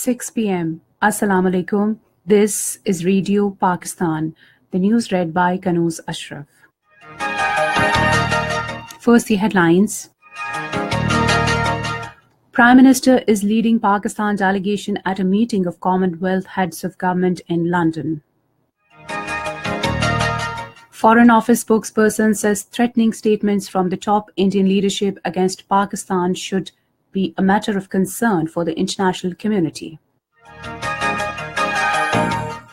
6 p.m. Assalamu alaikum. This is Radio Pakistan. The news read by Kanooz Ashraf. First, the headlines. Prime Minister is leading Pakistan delegation at a meeting of Commonwealth heads of government in London. Foreign Office spokesperson says threatening statements from the top Indian leadership against Pakistan should be a matter of concern for the international community.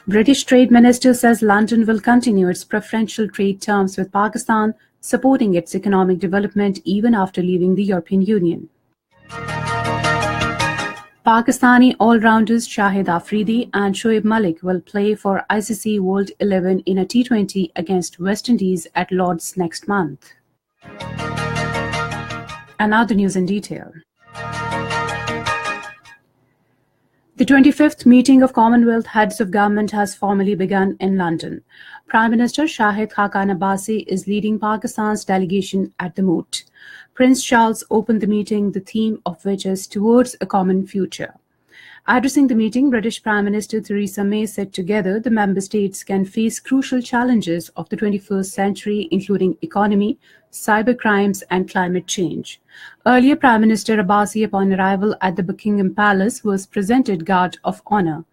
British Trade Minister says London will continue its preferential trade terms with Pakistan, supporting its economic development even after leaving the European Union. Pakistani all-rounders Shahid Afridi and Shoaib Malik will play for ICC World 11 in a T20 against West Indies at Lord's next month. And now the news in detail. The 25th meeting of Commonwealth heads of government has formally begun in London. Prime Minister Shahid Khaqan Abbasi is leading Pakistan's delegation at the moot. Prince Charles opened the meeting, the theme of which is Towards a Common Future. Addressing the meeting, British Prime Minister Theresa May said together the member states can face crucial challenges of the 21st century, including economy, cybercrimes and climate change. Earlier, Prime Minister Abbasi, upon arrival at the Buckingham Palace, was presented Guard of Honour.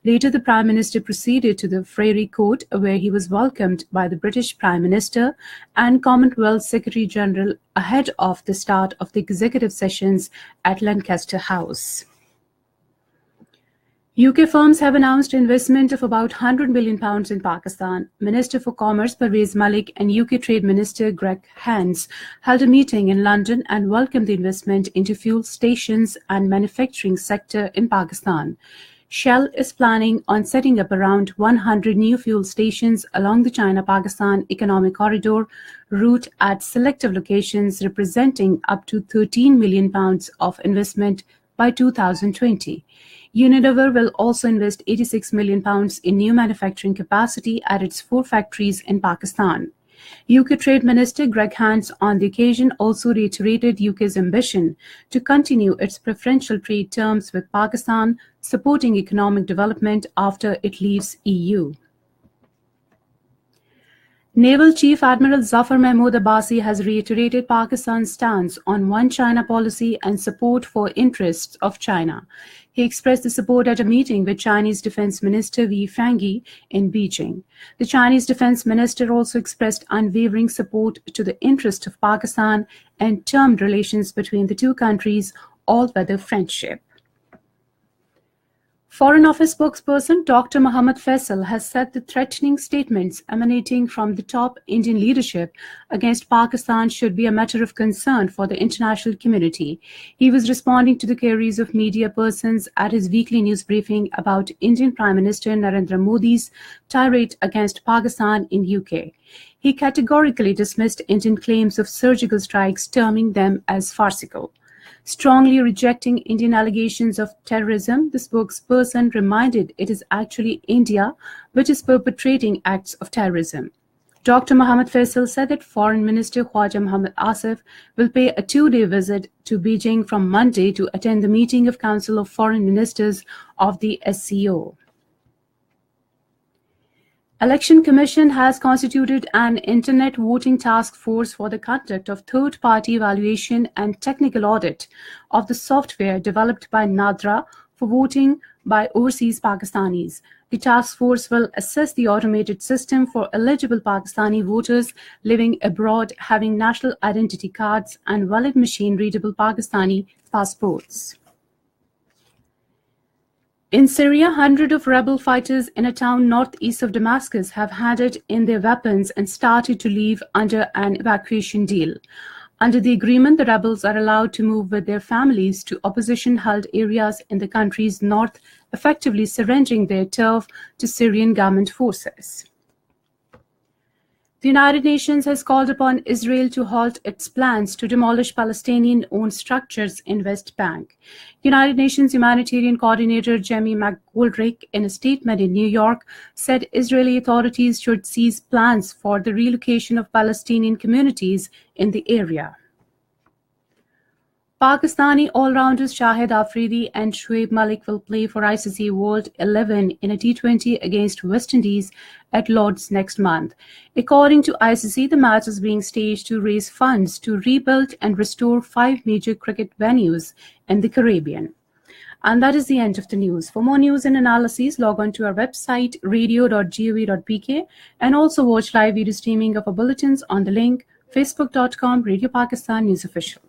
Later, the Prime Minister proceeded to the Frere Court, where he was welcomed by the British Prime Minister and Commonwealth Secretary-General ahead of the start of the executive sessions at Lancaster House. UK firms have announced investment of about £100 million in Pakistan. Minister for Commerce Pervez Malik and UK Trade Minister Greg Hands held a meeting in London and welcomed the investment into fuel stations and manufacturing sector in Pakistan. Shell is planning on setting up around 100 new fuel stations along the China-Pakistan Economic Corridor route at selective locations, representing up to £13 million of investment by 2020. Unilever will also invest £86 million in new manufacturing capacity at its 4 factories in Pakistan. UK Trade Minister Greg Hands on the occasion also reiterated UK's ambition to continue its preferential trade terms with Pakistan, supporting economic development after it leaves EU. Naval Chief Admiral Zafar Mahmood Abbasi has reiterated Pakistan's stance on One China policy and support for interests of China. He expressed the support at a meeting with Chinese Defense Minister Wei Fenghe in Beijing. The Chinese Defense Minister also expressed unwavering support to the interest of Pakistan and termed relations between the two countries all-weather friendship. Foreign Office spokesperson Dr. Mohammad Faisal has said the threatening statements emanating from the top Indian leadership against Pakistan should be a matter of concern for the international community. He was responding to the queries of media persons at his weekly news briefing about Indian Prime Minister Narendra Modi's tirade against Pakistan in UK. He categorically dismissed Indian claims of surgical strikes, terming them as farcical. Strongly rejecting Indian allegations of terrorism, the spokesperson reminded it is actually India which is perpetrating acts of terrorism. Dr. Mohammad Faisal said that Foreign Minister Khwaja Mohammad Asif will pay a 2-day visit to Beijing from Monday to attend the meeting of Council of Foreign Ministers of the SCO. Election Commission has constituted an Internet voting task force for the conduct of third-party evaluation and technical audit of the software developed by Nadra for voting by overseas Pakistanis. The task force will assess the automated system for eligible Pakistani voters living abroad having national identity cards and valid machine-readable Pakistani passports. In Syria, hundreds of rebel fighters in a town northeast of Damascus have handed in their weapons and started to leave under an evacuation deal. Under the agreement, the rebels are allowed to move with their families to opposition-held areas in the country's north, effectively surrendering their turf to Syrian government forces. The United Nations has called upon Israel to halt its plans to demolish Palestinian-owned structures in West Bank. United Nations humanitarian coordinator Jamie McGoldrick, in a statement in New York, said Israeli authorities should cease plans for the relocation of Palestinian communities in the area. Pakistani all-rounders Shahid Afridi and Shoaib Malik will play for ICC World 11 in a T20 against West Indies at Lord's next month. According to ICC, the match is being staged to raise funds to rebuild and restore 5 major cricket venues in the Caribbean. And that is the end of the news. For more news and analyses, log on to our website radio.gov.pk and also watch live video streaming of our bulletins on the link facebook.com Radio Pakistan News Official.